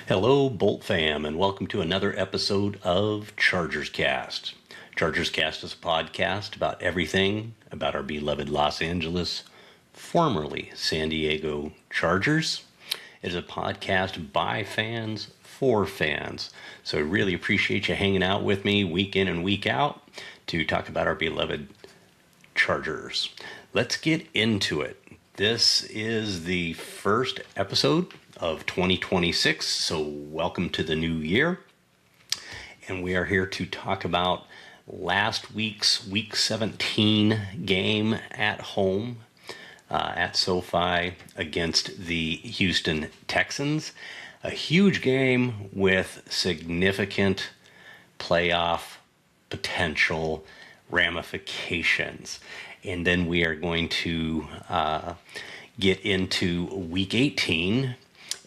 Hello, Bolt fam, and welcome to another episode of ChargersCast. ChargersCast is a podcast about everything about our beloved Los Angeles, formerly San Diego Chargers. It is a podcast by fans for fans. So I really appreciate you hanging out with me week in and week out to talk about our beloved Chargers. Let's get into it. This is the first episode of 2026, so welcome to the new year. And we are here to talk about last week's Week 17 game at home at SoFi against the Houston Texans. A huge game with significant playoff potential ramifications. And then we are going to get into Week 18,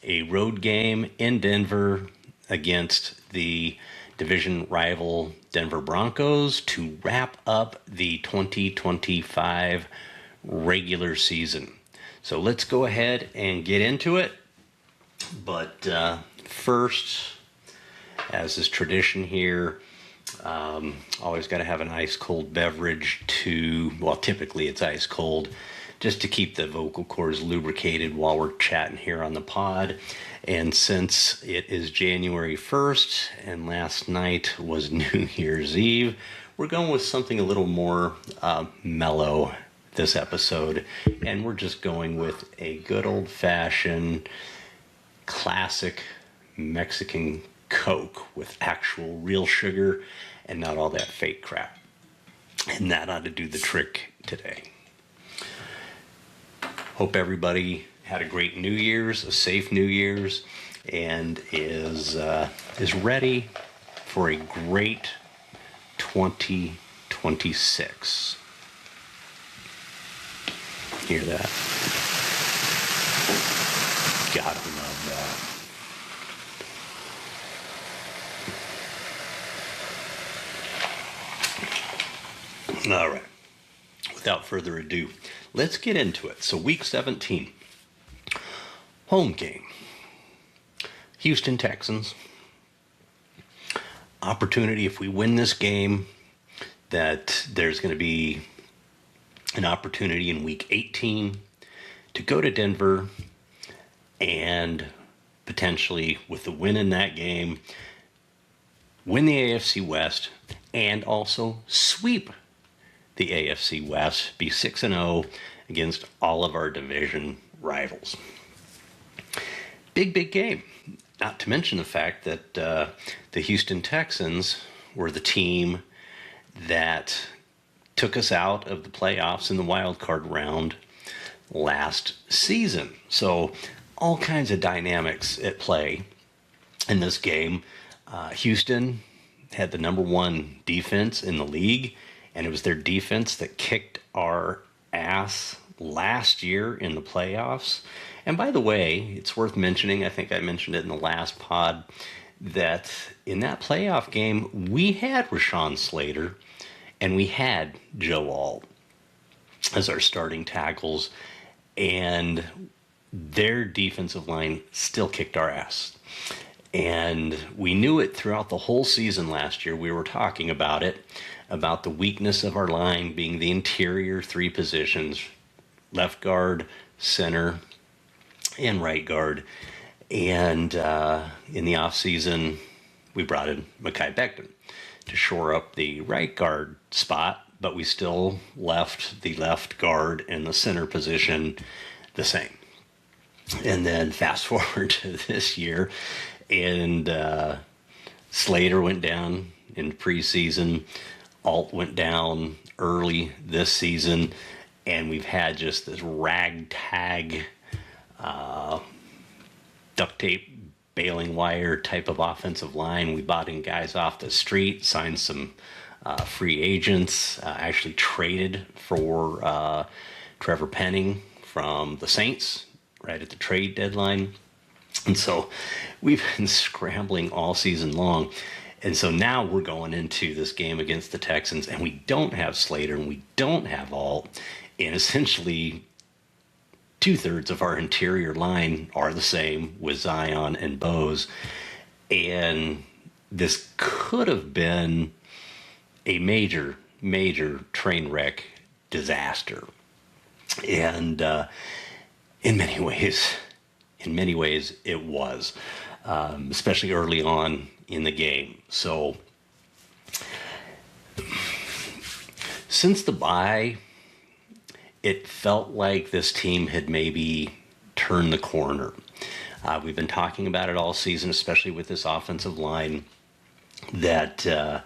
a road game in Denver against the division rival Denver Broncos to wrap up the 2025 regular season. So let's go ahead and get into it. But first, as is tradition here, always got to have an ice cold beverage typically it's ice cold, just to keep the vocal cords lubricated while we're chatting here on the pod. And since it is January 1st and last night was New Year's Eve, we're going with something a little more mellow this episode. And we're just going with a good old-fashioned classic Mexican Coke with actual real sugar and not all that fake crap. And that ought to do the trick today. Hope everybody had a great New Year's, a safe New Year's, and is ready for a great 2026. Hear that? Gotta love that. All right. Without further ado, let's get into it. So Week 17, home game, Houston Texans. Opportunity, if we win this game, that there's going to be an opportunity in Week 18 to go to Denver and potentially, with the win in that game, win the AFC West and also sweep the AFC West, be 6-0 against all of our division rivals. Big game. Not to mention the fact that the Houston Texans were the team that took us out of the playoffs in the wild card round last season. So all kinds of dynamics at play in this game. Houston had the number one defense in the league, and it was their defense that kicked our ass last year in the playoffs. And by the way, it's worth mentioning, I think I mentioned it in the last pod, that in that playoff game, we had Rashawn Slater and we had Joe Alt as our starting tackles, and their defensive line still kicked our ass. And we knew it throughout the whole season last year. We were talking about it, about the weakness of our line being the interior three positions, left guard, center, and right guard. And in the offseason, we brought in Mekhi Becton to shore up the right guard spot, but we still left the left guard and the center position the same. And then fast forward to this year, and Slater went down in preseason. Alt went down early this season, and we've had just this ragtag, duct tape, baling wire type of offensive line. We bought in guys off the street, signed some free agents, actually traded for Trevor Penning from the Saints right at the trade deadline. And so we've been scrambling all season long. And so now we're going into this game against the Texans, and we don't have Slater and we don't have Alt. And essentially, 2/3 of our interior line are the same with Zion and Bose. And this could have been a major, major train wreck disaster. And in many ways, it was, especially early on in the game. So since the bye, it felt like this team had maybe turned the corner. We've been talking about it all season, especially with this offensive line, that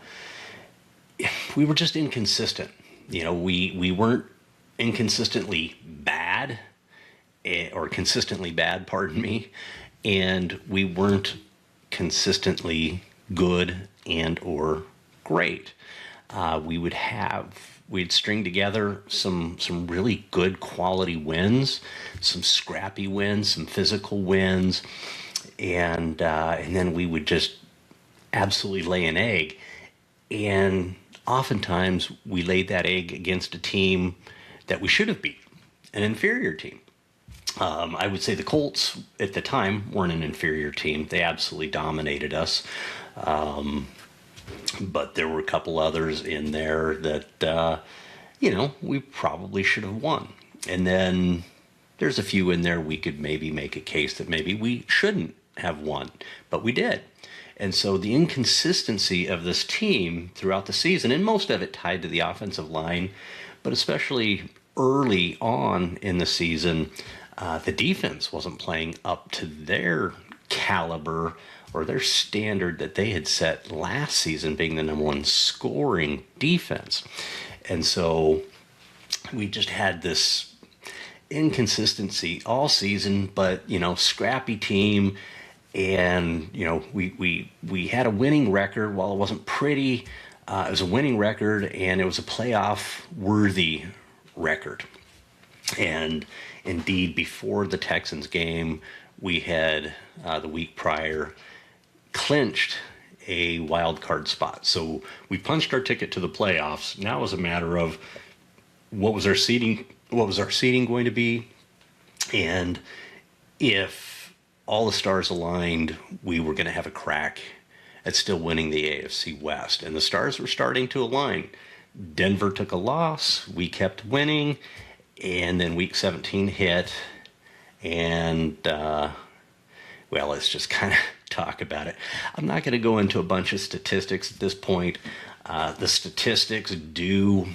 we were just inconsistent. We weren't inconsistently bad, or consistently bad, pardon me, and we weren't consistently good and or great. We'd string together some really good quality wins, some scrappy wins, some physical wins, and then we would just absolutely lay an egg. And oftentimes we laid that egg against a team that we should have beat, an inferior team. I would say the Colts at the time weren't an inferior team. They absolutely dominated us. But there were a couple others in there that, we probably should have won. And then there's a few in there we could maybe make a case that maybe we shouldn't have won, but we did. And so the inconsistency of this team throughout the season, and most of it tied to the offensive line, but especially early on in the season, the defense wasn't playing up to their caliber or their standard that they had set last season, being the number one scoring defense. And so we just had this inconsistency all season, but, scrappy team. And, we had a winning record. While it wasn't pretty, it was a winning record, and it was a playoff-worthy record. And indeed, before the Texans game, we had, the week prior, clinched a wild card spot. So we punched our ticket to the playoffs. Now it was a matter of what was our seeding going to be, and if all the stars aligned, we were going to have a crack at still winning the AFC West. And the stars were starting to align. Denver took a loss, we kept winning, and then week 17 hit, and let's just kind of talk about it. I'm not going to go into a bunch of statistics at this point. The statistics do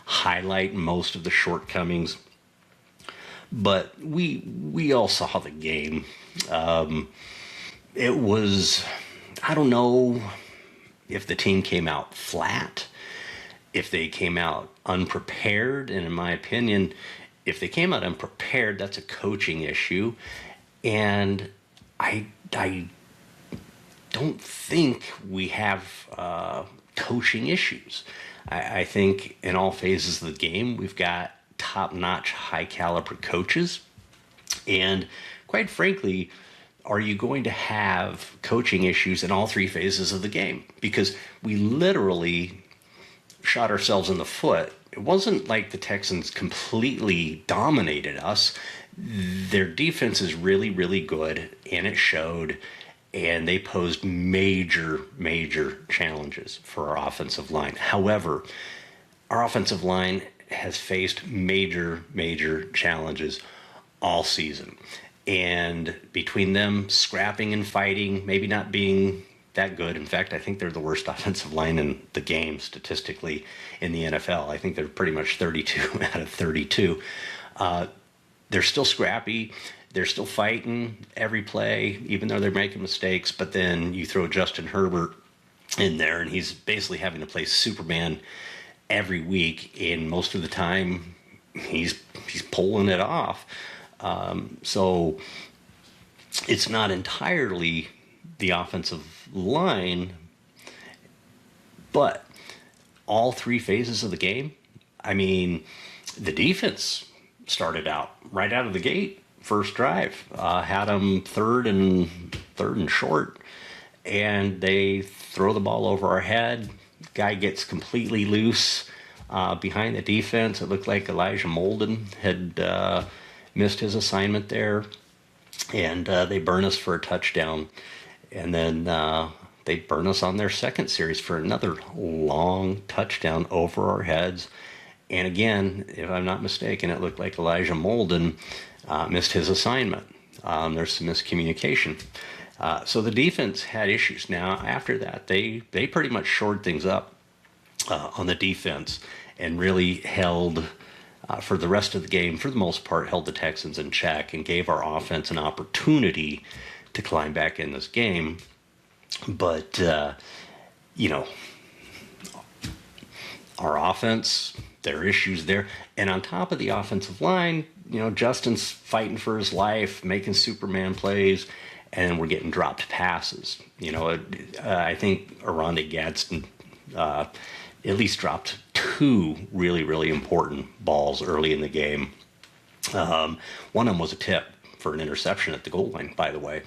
highlight most of the shortcomings, but we all saw the game. It was, I don't know if the team came out flat, if they came out unprepared, and in my opinion, if they came out unprepared, that's a coaching issue. And I don't think we have coaching issues. I think in all phases of the game, we've got top-notch, high-caliber coaches. And quite frankly, are you going to have coaching issues in all three phases of the game? Because we literally shot ourselves in the foot. It wasn't like the Texans completely dominated us. Their defense is really, really good, and it showed. And they posed major, major challenges for our offensive line. However, our offensive line has faced major, major challenges all season. And between them scrapping and fighting, maybe not being that good. In fact, I think they're the worst offensive line in the game statistically in the NFL. I think they're pretty much 32 out of 32. They're still scrappy. They're still fighting every play, even though they're making mistakes. But then you throw Justin Herbert in there, and he's basically having to play Superman every week. And most of the time, he's pulling it off. So it's not entirely the offensive line, but all three phases of the game. I mean, the defense started out right out of the gate. First drive, had them third and short, and they throw the ball over our head. Guy gets completely loose behind the defense. It looked like Elijah Molden had missed his assignment there, and they burn us for a touchdown. And then they burn us on their second series for another long touchdown over our heads. And again, if I'm not mistaken, it looked like Elijah Molden missed his assignment. There's some miscommunication. So the defense had issues. Now, after that, they pretty much shored things up on the defense and really held, for the rest of the game, for the most part, held the Texans in check and gave our offense an opportunity to climb back in this game. But, our offense, there are issues there. And on top of the offensive line, Justin's fighting for his life, making Superman plays, and we're getting dropped passes. I think Aronde Gadsden at least dropped two really, really important balls early in the game. One of them was a tip for an interception at the goal line, by the way.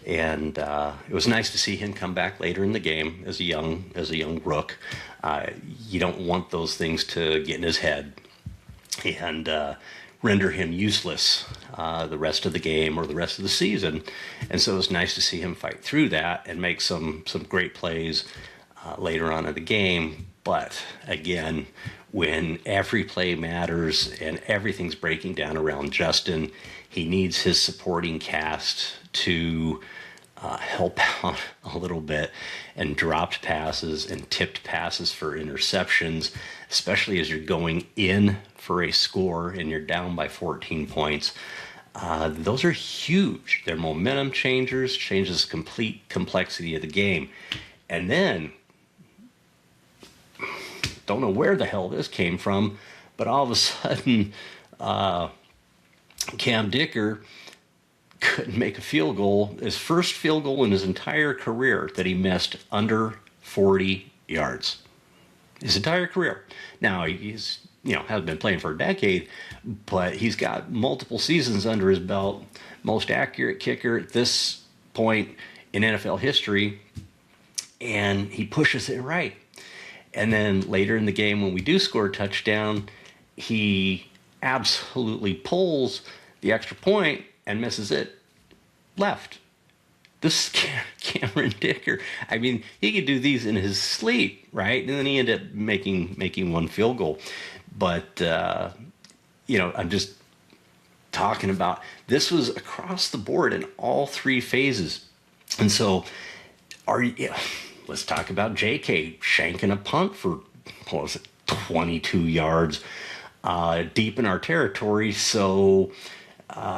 And it was nice to see him come back later in the game as a young rook. You don't want those things to get in his head and render him useless the rest of the game or the rest of the season. And so it was nice to see him fight through that and make some great plays later on in the game. But again, when every play matters and everything's breaking down around Justin, he needs his supporting cast to help out a little bit, and dropped passes and tipped passes for interceptions, especially as you're going in for a score and you're down by 14 points. Those are huge. They're momentum changers, changes the complete complexity of the game. And then, don't know where the hell this came from, but all of a sudden, Cam Dicker couldn't make a field goal, his first field goal in his entire career that he missed under 40 yards. His entire career. Now, he's, hasn't been playing for a decade, but he's got multiple seasons under his belt. Most accurate kicker at this point in NFL history, and he pushes it right. And then later in the game, when we do score a touchdown, he absolutely pulls the extra point and misses it left. This is Cameron Dicker. I mean, he could do these in his sleep, right? And then he ended up making one field goal. But, I'm just talking about, this was across the board in all three phases. And so, let's talk about JK shanking a punt for, 22 yards deep in our territory. So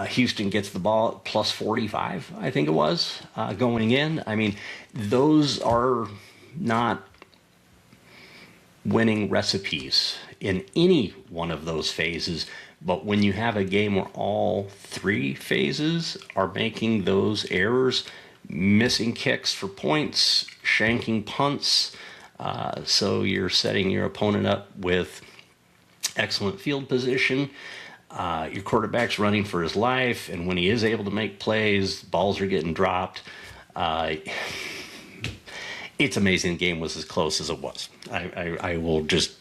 Houston gets the ball at plus 45, I think it was, going in. I mean, those are not winning recipes in any one of those phases. But when you have a game where all three phases are making those errors, missing kicks for points, shanking punts, so you're setting your opponent up with excellent field position. Your quarterback's running for his life, and when he is able to make plays, balls are getting dropped. It's amazing the game was as close as it was. I will just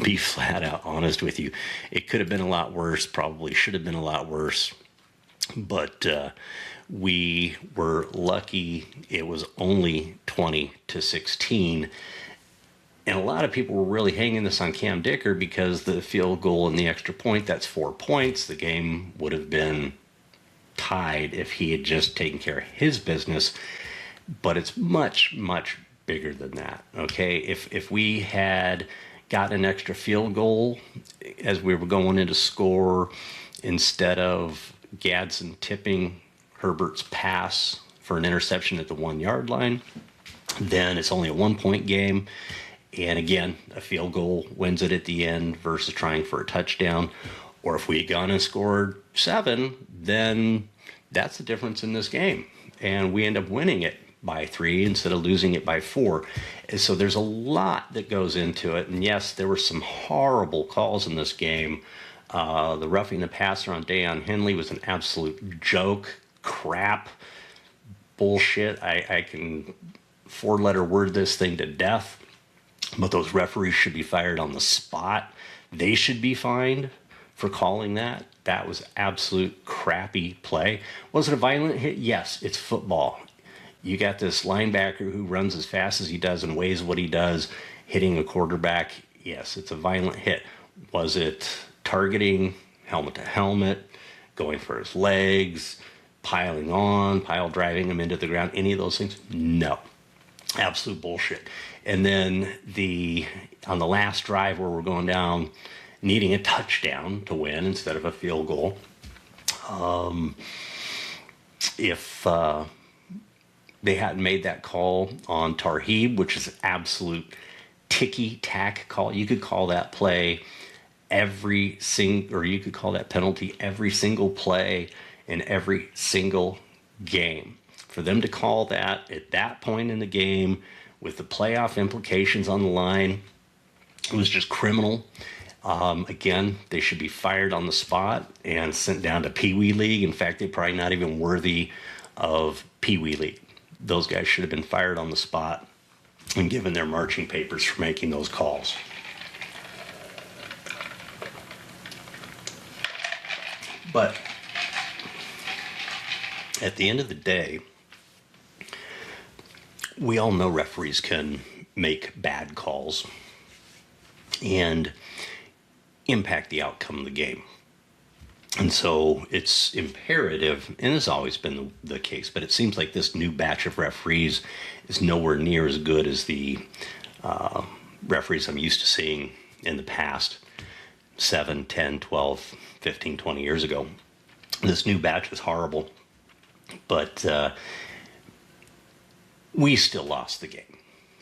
be flat out honest with you. It could have been a lot worse, probably should have been a lot worse. But we were lucky it was only 20-16. And a lot of people were really hanging this on Cam Dicker because the field goal and the extra point, that's 4 points. The game would have been tied if he had just taken care of his business. But it's much, much bigger than that, okay? If we had got an extra field goal as we were going into score, instead of Gadsden tipping Herbert's pass for an interception at the 1 yard line, then it's only a 1 point game. And again, a field goal wins it at the end versus trying for a touchdown. Or if we had gone and scored 7, then that's the difference in this game. And we end up winning it by 3 instead of losing it by 4. And so there's a lot that goes into it. And yes, there were some horrible calls in this game. The roughing the passer on Deion Henley was an absolute joke, crap, bullshit. I can 4-letter word this thing to death. But those referees should be fired on the spot. They should be fined for calling that. That was absolute crappy play. Was it a violent hit? Yes, it's football. You got this linebacker who runs as fast as he does and weighs what he does, hitting a quarterback. Yes, it's a violent hit. Was it targeting, helmet to helmet, going for his legs, pile driving him into the ground, any of those things? No. Absolute bullshit. And then on the last drive where we're going down, needing a touchdown to win instead of a field goal, if they hadn't made that call on Tarheeb, which is an absolute ticky-tack call, you could call that play or you could call that penalty every single play in every single game. For them to call that at that point in the game with the playoff implications on the line, it was just criminal. Again, they should be fired on the spot and sent down to Pee Wee League. In fact, they're probably not even worthy of Pee Wee League. Those guys should have been fired on the spot and given their marching papers for making those calls. But at the end of the day, we all know referees can make bad calls and impact the outcome of the game. And so it's imperative, and it's always been the case, but it seems like this new batch of referees is nowhere near as good as the referees I'm used to seeing in the past 7, 10, 12, 15, 20 years ago. This new batch was horrible, but we still lost the game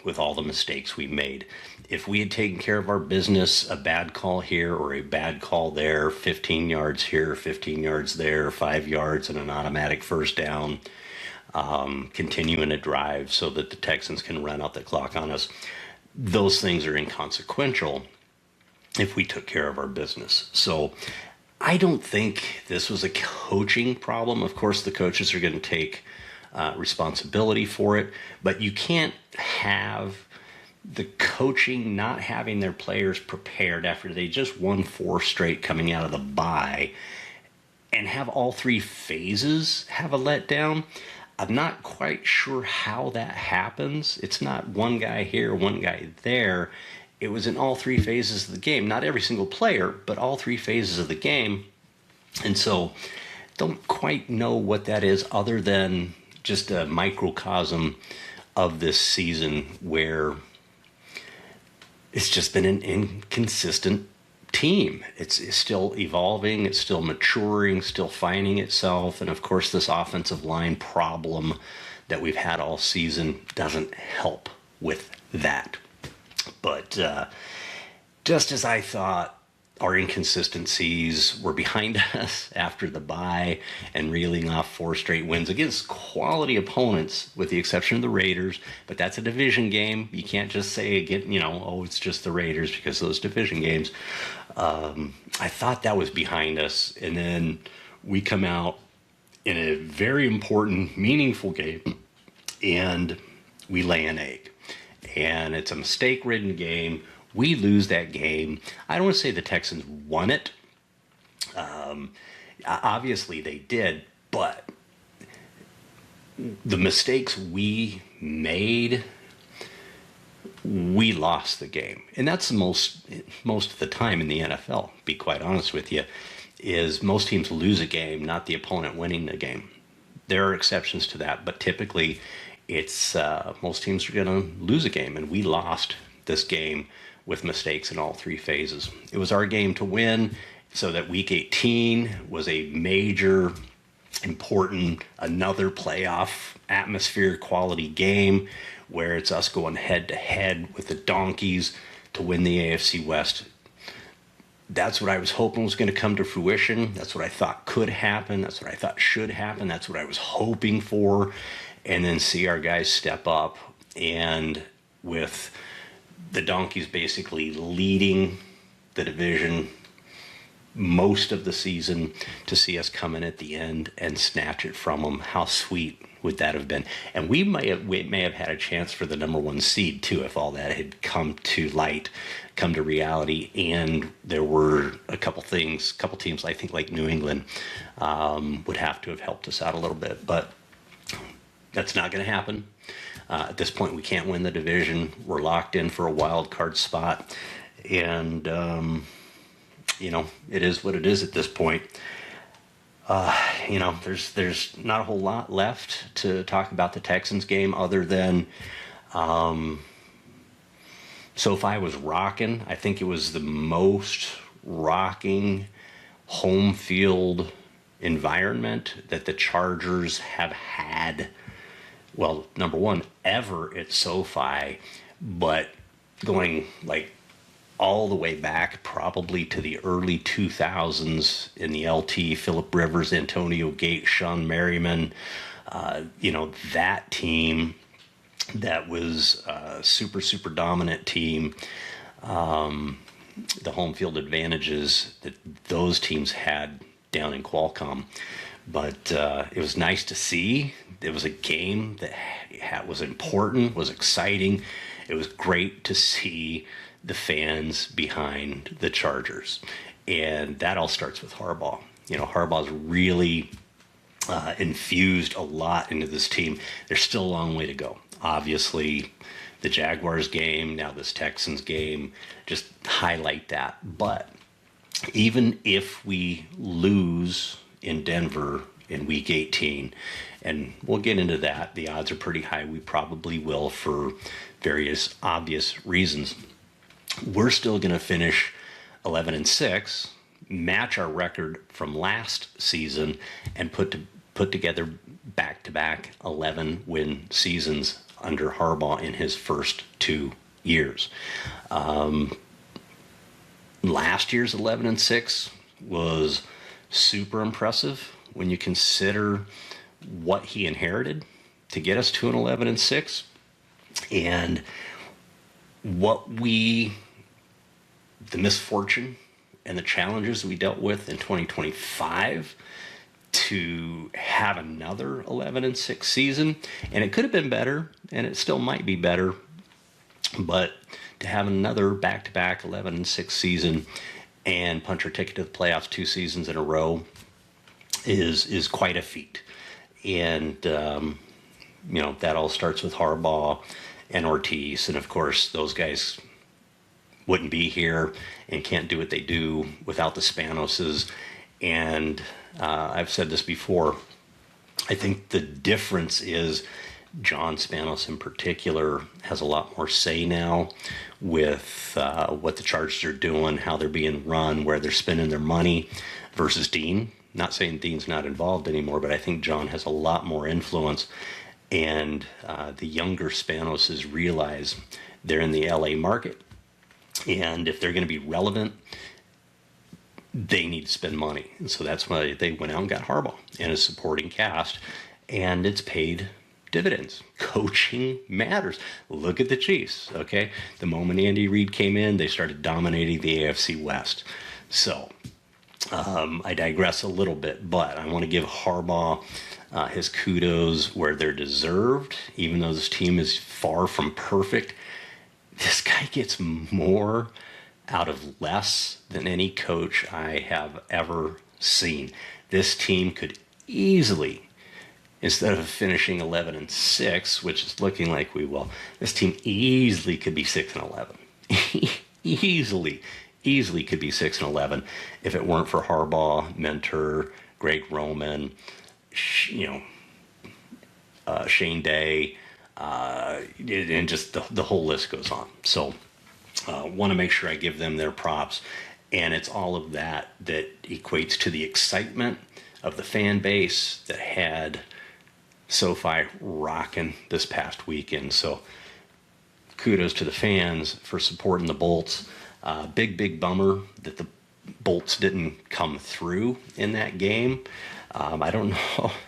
with all the mistakes we made. If we had taken care of our business, a bad call here or a bad call there, 15 yards here, 15 yards there, 5 yards and an automatic first down, continuing a drive so that the Texans can run out the clock on us, those things are inconsequential if we took care of our business. So I don't think this was a coaching problem. Of course, the coaches are going to take responsibility for it, but you can't have the coaching not having their players prepared after they just won 4 straight coming out of the bye and have all 3 phases have a letdown. I'm not quite sure how that happens. It's not one guy here, one guy there. It was in all 3 phases of the game. Not every single player, but all 3 phases of the game. And so don't quite know what that is other than just a microcosm of this season where it's just been an inconsistent team. It's still evolving, it's still maturing, still finding itself. And of course, this offensive line problem that we've had all season doesn't help with that. But just as I thought our inconsistencies were behind us after the bye and reeling off 4 straight wins against quality opponents, with the exception of the Raiders, but that's a division game. You can't just say, again, it's just the Raiders because of those division games. I thought that was behind us, and then we come out in a very important, meaningful game, and we lay an egg. And it's a mistake-ridden game. We lose that game. I don't want to say the Texans won it. Obviously they did, but the mistakes we made, we lost the game. And that's most of the time in the NFL, be quite honest with you, is most teams lose a game, not the opponent winning the game. There are exceptions to that, but typically it's most teams are going to lose a game, and we lost this game with mistakes in all 3 phases. It was our game to win, so that week 18 was a major, important, another playoff atmosphere quality game where it's us going head to head with the Donkeys to win the AFC West. That's what I was hoping was going to come to fruition. That's what I thought could happen. That's what I thought should happen. That's what I was hoping for. And then see our guys step up, and with the Donkeys basically leading the division most of the season, to see us come in at the end and snatch it from them. How sweet would that have been? And we may have had a chance for the number one seed too, if all that had come to light, come to reality. And there were a couple teams, I think like New England, would have to have helped us out a little bit, but that's not going to happen. At this point, we can't win the division. We're locked in for a wild card spot, and it is what it is at this point. There's not a whole lot left to talk about the Texans game other than SoFi was rocking. I think it was the most rocking home field environment that the Chargers have had. Well, number one, ever at SoFi, but going like all the way back probably to the early 2000s in the LT, Phillip Rivers, Antonio Gates, Sean Merriman, that team that was a super, super dominant team. The home field advantages that those teams had down in Qualcomm. But it was nice to see. It was a game that was important, was exciting. It was great to see the fans behind the Chargers. And that all starts with Harbaugh. Harbaugh's really infused a lot into this team. There's still a long way to go. Obviously, the Jaguars game, now this Texans game, just highlight that. But even if we lose in Denver in week 18, and we'll get into that, the odds are pretty high we probably will for various obvious reasons, we're still going to finish 11-6, match our record from last season, and put together back-to-back 11-win seasons under Harbaugh in his first 2 years. Last year's 11-6 was super impressive when you consider what he inherited to get us to an 11-6, and the misfortune and the challenges we dealt with in 2025 to have another 11-6 season. And it could have been better, and it still might be better, but to have another back-to-back 11-6 season and punch our ticket to the playoffs 2 seasons in a row is quite a feat. And that all starts with Harbaugh and Ortiz, and of course those guys wouldn't be here and can't do what they do without the Spanoses. And I've said this before, I think the difference is John Spanos in particular has a lot more say now with what the Chargers are doing, how they're being run, where they're spending their money, versus Dean. Not saying Dean's not involved anymore, but I think John has a lot more influence. And the younger Spanoses realize they're in the LA market. And if they're going to be relevant, they need to spend money. And so that's why they went out and got Harbaugh and a supporting cast. And it's paid dividends. Coaching matters. Look at the Chiefs, okay? The moment Andy Reid came in, they started dominating the AFC West. So I digress a little bit, but I want to give Harbaugh his kudos where they're deserved. Even though this team is far from perfect, this guy gets more out of less than any coach I have ever seen. This team could easily, instead of finishing 11-6, which is looking like we will, this team easily could be 6-11. Easily could be 6-11 if it weren't for Harbaugh, Mentor, Greg Roman, Shane Day, and just the whole list goes on. So want to make sure I give them their props. And it's all of that equates to the excitement of the fan base that had SoFi rocking this past weekend. So kudos to the fans for supporting the Bolts. Big bummer that the bolts didn't come through in that game. I don't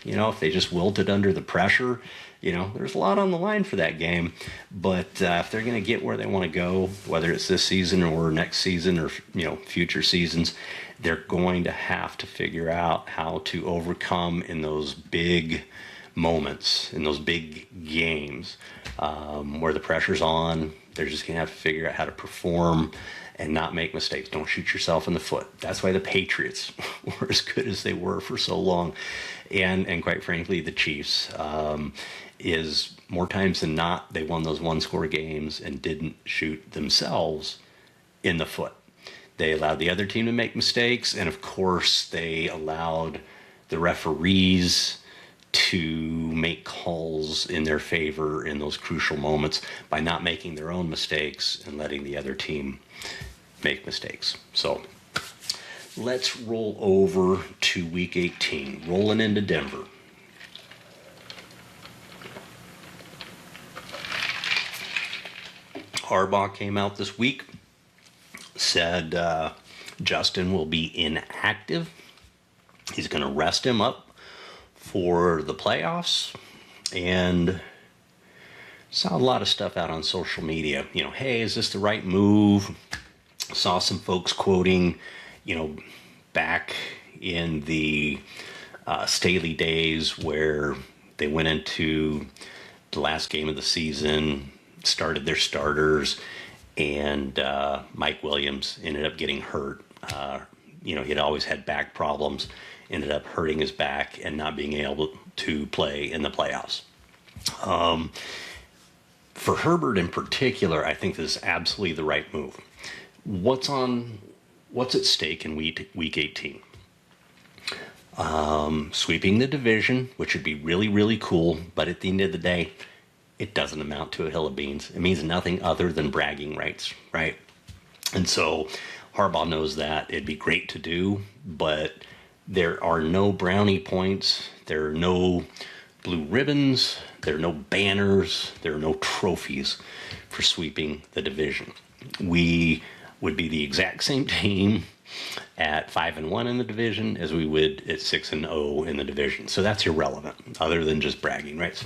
know, if they just wilted under the pressure. There's a lot on the line for that game. But if they're going to get where they want to go, whether it's this season or next season or, future seasons, they're going to have to figure out how to overcome in those big moments, in those big games where the pressure's on. They're just going to have to figure out how to perform and not make mistakes. Don't shoot yourself in the foot. That's why the Patriots were as good as they were for so long. And quite frankly, the Chiefs is more times than not, they won those one-score games and didn't shoot themselves in the foot. They allowed the other team to make mistakes, and of course, they allowed the referees to make calls in their favor in those crucial moments by not making their own mistakes and letting the other team make mistakes. So let's roll over to week 18, rolling into Denver. Harbaugh came out this week, said Justin will be inactive. He's going to rest him up for the playoffs, and saw a lot of stuff out on social media. Hey, is this the right move? Saw some folks quoting, back in the Staley days where they went into the last game of the season, started their starters, and Mike Williams ended up getting hurt. He'd always had back problems, ended up hurting his back and not being able to play in the playoffs. For Herbert in particular, I think this is absolutely the right move. What's at stake in week 18? Sweeping the division, which would be really, really cool, but at the end of the day, it doesn't amount to a hill of beans. It means nothing other than bragging rights, right? And so Harbaugh knows that. It'd be great to do, but there are no brownie points. There are no blue ribbons. There are no banners. There are no trophies for sweeping the division. We would be the exact same team at 5-1 in the division as we would at 6-0 in the division. So that's irrelevant, other than just bragging rights.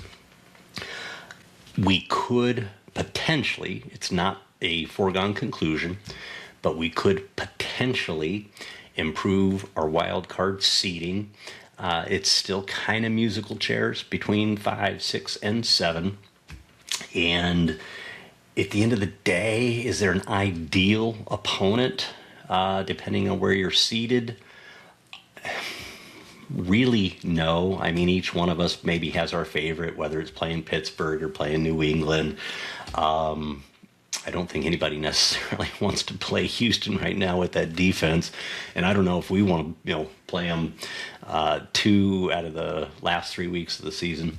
We could potentially, it's not a foregone conclusion, but we could potentially improve our wild card seeding. It's still kind of musical chairs between 5, 6, and 7. And at the end of the day, is there an ideal opponent depending on where you're seated? Really, no. I mean, each one of us maybe has our favorite, whether it's playing Pittsburgh or playing New England. I don't think anybody necessarily wants to play Houston right now with that defense. And I don't know if we want to, play them 2 out of the last 3 weeks of the season.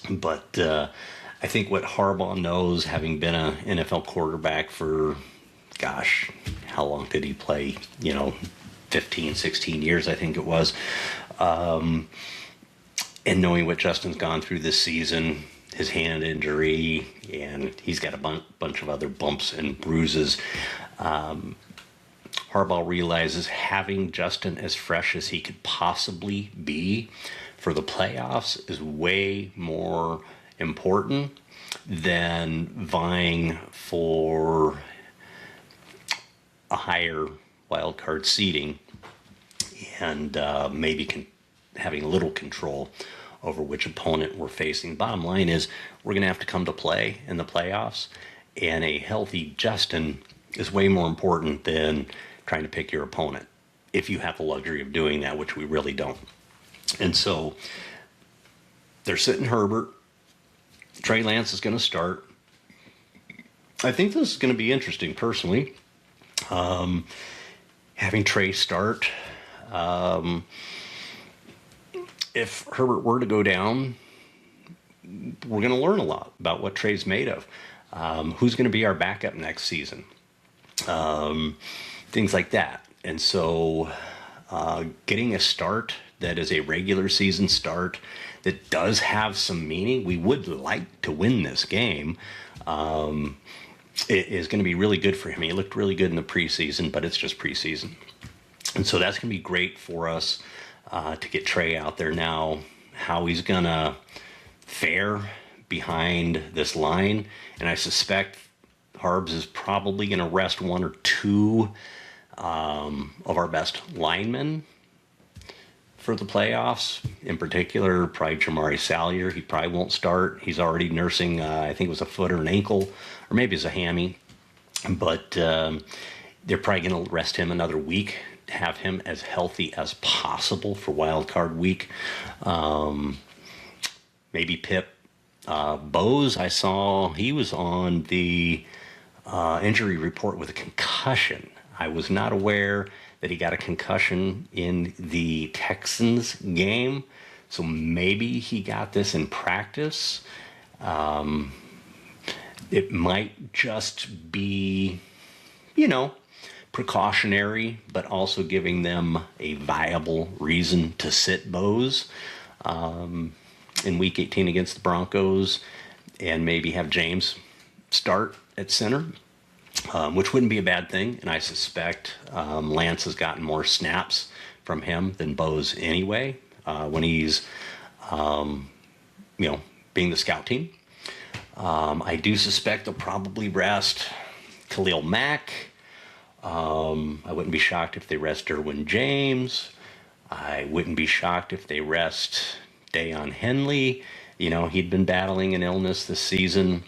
But I think what Harbaugh knows, having been an NFL quarterback for, how long did he play? 15, 16 years, I think it was. And knowing what Justin's gone through this season, his hand injury, and he's got a bunch of other bumps and bruises. Harbaugh realizes having Justin as fresh as he could possibly be for the playoffs is way more important than vying for a higher wild card seeding and maybe having a little control over which opponent we're facing. Bottom line is we're going to have to come to play in the playoffs, and a healthy Justin is way more important than trying to pick your opponent, if you have the luxury of doing that, which we really don't. And so they're sitting Herbert. Trey Lance is going to start. I think this is going to be interesting, personally. Having Trey start. If Herbert were to go down, we're going to learn a lot about what Trey's made of. Who's going to be our backup next season? Things like that. And so getting a start that is a regular season start that does have some meaning, we would like to win this game, it is going to be really good for him. He looked really good in the preseason, but it's just preseason. And so that's going to be great for us to get Trey out there now. How he's going to fare behind this line. And I suspect Harbs is probably going to rest one or two of our best linemen for the playoffs. In particular, probably Jamari Salyer. He probably won't start. He's already nursing, I think it was a foot or an ankle, or maybe it's a hammy. But they're probably going to rest him another week, have him as healthy as possible for wild card week. Maybe Pip. Bose, I saw he was on the injury report with a concussion. I was not aware that he got a concussion in the Texans game, so maybe he got this in practice. It might just be, precautionary, but also giving them a viable reason to sit Bose in Week 18 against the Broncos, and maybe have James start at center, which wouldn't be a bad thing. And I suspect Lance has gotten more snaps from him than Bose anyway, when he's, being the scout team. I do suspect they'll probably rest Khalil Mack. I wouldn't be shocked if they rest Derwin James. I wouldn't be shocked if they rest Dayon Henley. He'd been battling an illness this season.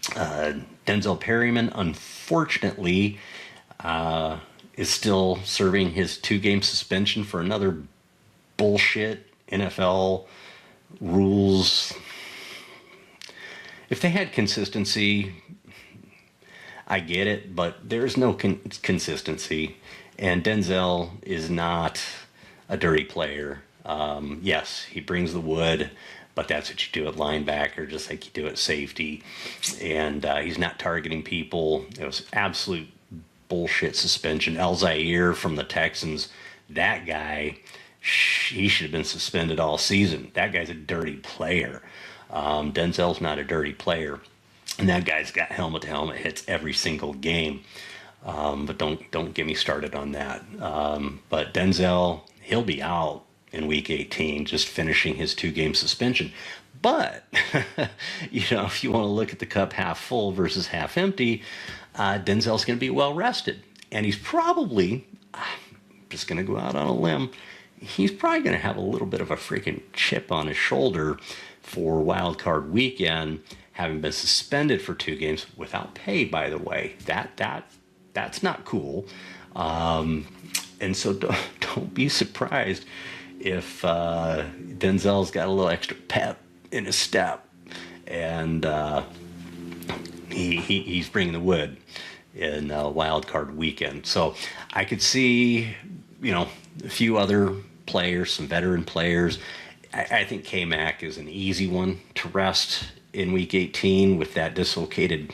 Denzel Perryman, unfortunately, is still serving his 2-game suspension for another bullshit NFL rules. If they had consistency, I get it, but there's no consistency, and Denzel is not a dirty player. Yes, he brings the wood, but that's what you do at linebacker, just like you do at safety. And he's not targeting people. It was absolute bullshit suspension. El Zaire from the Texans, that guy, he should have been suspended all season. That guy's a dirty player. Denzel's not a dirty player. And that guy's got helmet-to-helmet hits every single game. But don't get me started on that. But Denzel, he'll be out in Week 18, just finishing his 2-game suspension. But, if you want to look at the cup half full versus half empty, Denzel's going to be well rested. And he's probably, just going to go out on a limb, he's probably going to have a little bit of a freaking chip on his shoulder for wild card weekend, having been suspended for 2 games without pay, by the way. That's not cool. And so don't be surprised if Denzel's got a little extra pep in his step, and he's bringing the wood in wild card weekend. So I could see, a few other players, some veteran players. I think K-Mac is an easy one to rest in Week 18 with that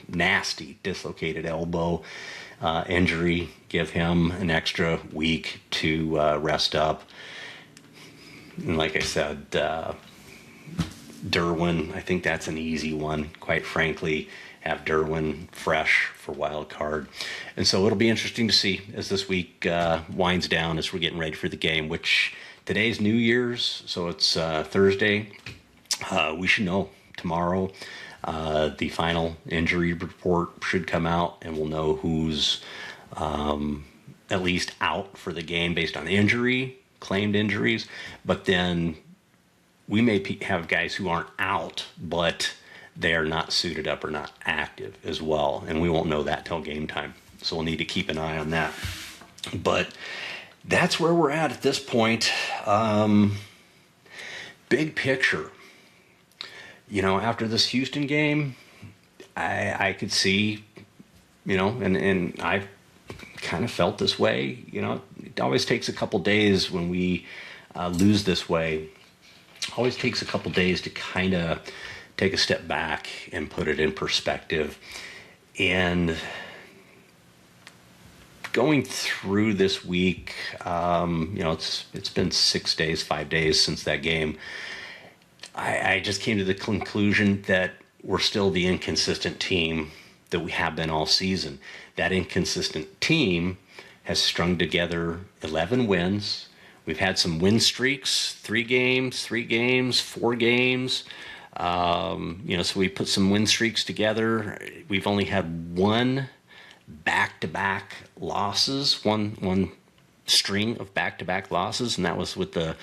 nasty dislocated elbow injury. Give him an extra week to rest up. And like I said, Derwin, I think that's an easy one, quite frankly. Have Derwin fresh for wild card. And so it'll be interesting to see as this week winds down, as we're getting ready for the game, which today's New Year's, so it's Thursday. We should know tomorrow. The final injury report should come out, and we'll know who's at least out for the game based on claimed injuries. But then we may have guys who aren't out, but they are not suited up or not active as well. And we won't know that till game time. So we'll need to keep an eye on that. But that's where we're at this point. Big picture. After this Houston game, I could see, and I've kind of felt this way. It always takes a couple days when we lose this way. Always takes a couple days to kind of take a step back and put it in perspective. And going through this week, it's been 5 days since that game. I just came to the conclusion that we're still the inconsistent team that we have been all season. That inconsistent team has strung together 11 wins. We've had some win streaks, 3 games, 4 games. So we put some win streaks together. We've only had one back-to-back losses, one string of back-to-back losses, and that was with the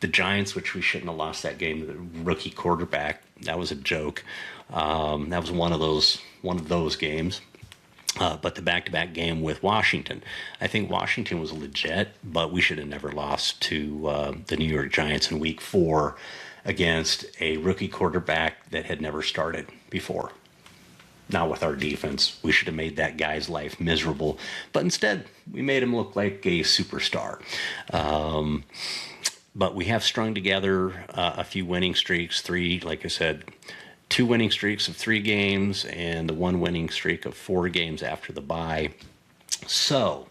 Giants, which we shouldn't have lost that game. The rookie quarterback, that was a joke. That was one of those games. But the back-to-back game with Washington, I think Washington was legit, but we should have never lost to the New York Giants in Week 4 against a rookie quarterback that had never started before. Not with our defense. We should have made that guy's life miserable, but instead we made him look like a superstar. But we have strung together a few winning streaks, 3, like I said, 2 winning streaks of 3 games and the 1 winning streak of 4 games after the bye. So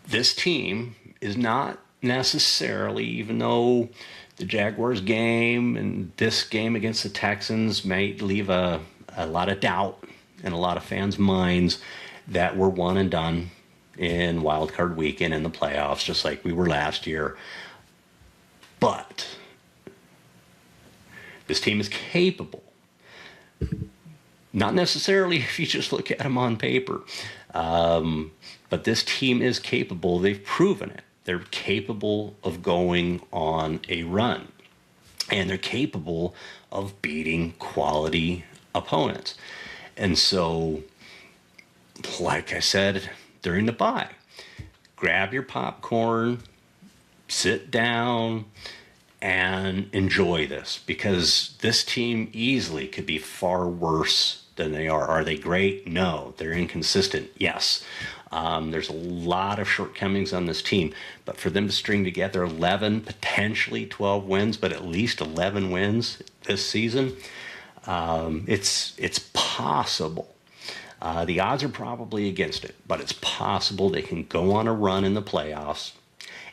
this team is not necessarily, even though the Jaguars game and this game against the Texans may leave a lot of doubt in a lot of fans' minds that we're one and done in Wild Card Weekend in the playoffs, just like we were last year. But this team is capable. Not necessarily if you just look at them on paper. But this team is capable. They've proven it. They're capable of going on a run. And they're capable of beating quality opponents. And so, like I said during the bye, grab your popcorn, sit down, and enjoy this, because this team easily could be far worse than they are. Are they great? No. They're inconsistent? Yes. There's a lot of shortcomings on this team, but for them to string together 11, potentially 12 wins, but at least 11 wins this season, it's possible. The odds are probably against it, but it's possible they can go on a run in the playoffs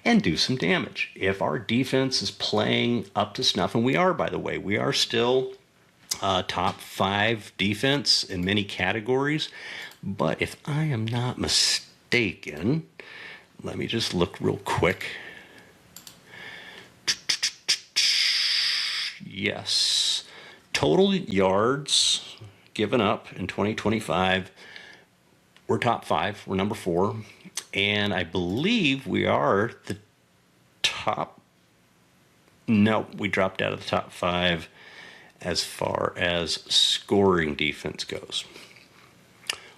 and do some damage. If our defense is playing up to snuff, and we are, by the way, we are still top 5 defense in many categories, but if I am not mistaken, let me just look real quick. Yes, total yards given up in 2025, we're top 5, we're number 4. And I believe we are the top. No, we dropped out of the top 5 as far as scoring defense goes.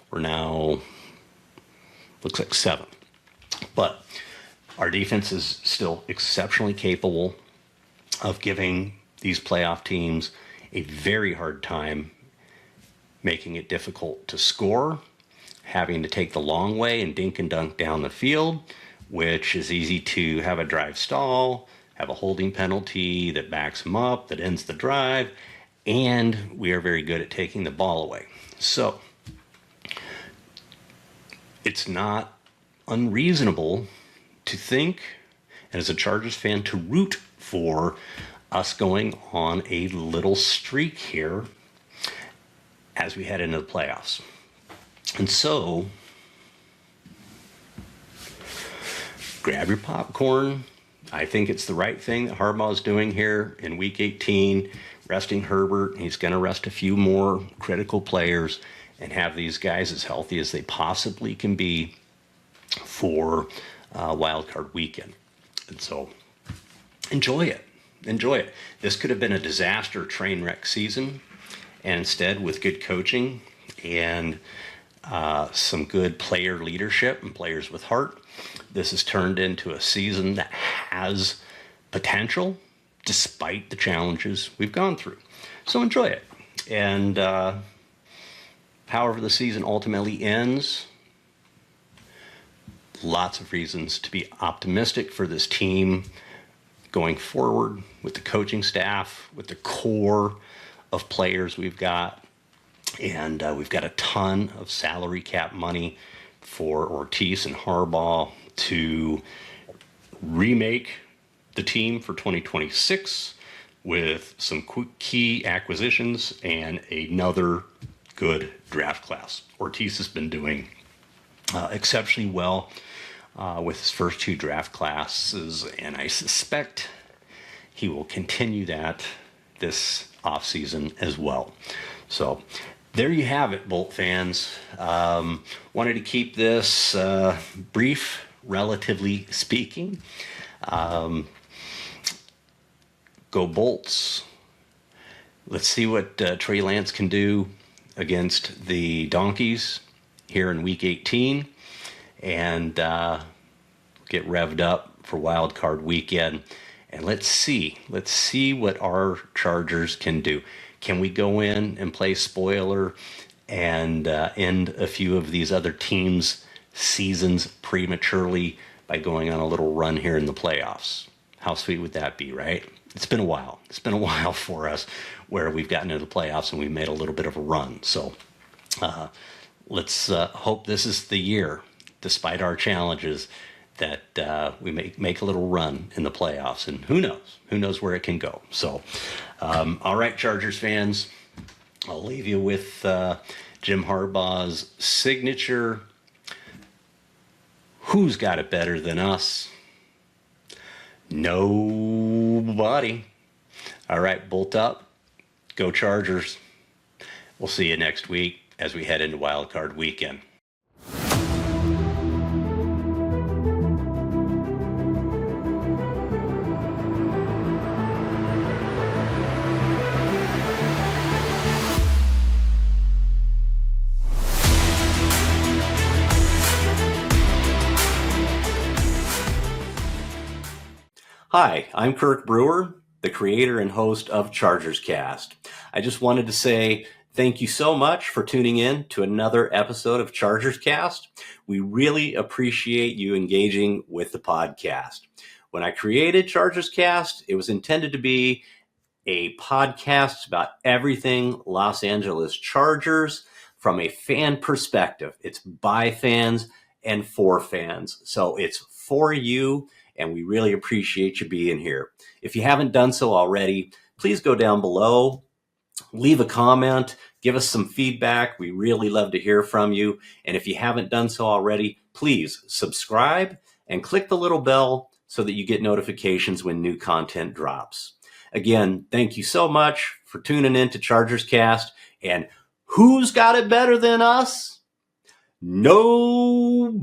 We're now, looks like 7. But our defense is still exceptionally capable of giving these playoff teams a very hard time, making it difficult to score, having to take the long way and dink and dunk down the field, which is easy to have a drive stall, have a holding penalty that backs them up, that ends the drive, and we are very good at taking the ball away. So it's not unreasonable to think, and as a Chargers fan, to root for us going on a little streak here as we head into the playoffs. And so, grab your popcorn. I think it's the right thing that Harbaugh is doing here in Week 18, resting Herbert. He's going to rest a few more critical players and have these guys as healthy as they possibly can be for Wild Card Weekend. And so, enjoy it. Enjoy it. This could have been a disaster train wreck season, and instead, with good coaching and some good player leadership and players with heart, this has turned into a season that has potential despite the challenges we've gone through. So enjoy it. And however the season ultimately ends, lots of reasons to be optimistic for this team going forward with the coaching staff, with the core of players we've got. And we've got a ton of salary cap money for Ortiz and Harbaugh to remake the team for 2026 with some key acquisitions and another good draft class. Ortiz has been doing exceptionally well with his first two draft classes, and I suspect he will continue that this offseason as well. So there you have it, Bolt fans. Wanted to keep this brief, relatively speaking. Go Bolts. Let's see what Trey Lance can do against the Donkeys here in Week 18, and get revved up for Wild Card Weekend. And let's see what our Chargers can do. Can we go in and play spoiler and end a few of these other teams' seasons prematurely by going on a little run here in the playoffs? How sweet would that be, right? It's been a while. It's been a while for us where we've gotten into the playoffs and we've made a little bit of a run. So let's hope this is the year, despite our challenges, that we make a little run in the playoffs. And who knows where it can go. So, all right, Chargers fans, I'll leave you with Jim Harbaugh's signature, "Who's got it better than us? Nobody." All right, bolt up. Go Chargers. We'll see you next week as we head into Wild Card Weekend. Hi, I'm Kirk Brewer, the creator and host of ChargersCast. I just wanted to say thank you so much for tuning in to another episode of ChargersCast. We really appreciate you engaging with the podcast. When I created ChargersCast, it was intended to be a podcast about everything Los Angeles Chargers from a fan perspective. It's by fans and for fans. So it's for you, and we really appreciate you being here. If you haven't done so already, please go down below, leave a comment, give us some feedback. We really love to hear from you. And if you haven't done so already, please subscribe and click the little bell so that you get notifications when new content drops. Again, thank you so much for tuning in to ChargersCast. And who's got it better than us? Nobody.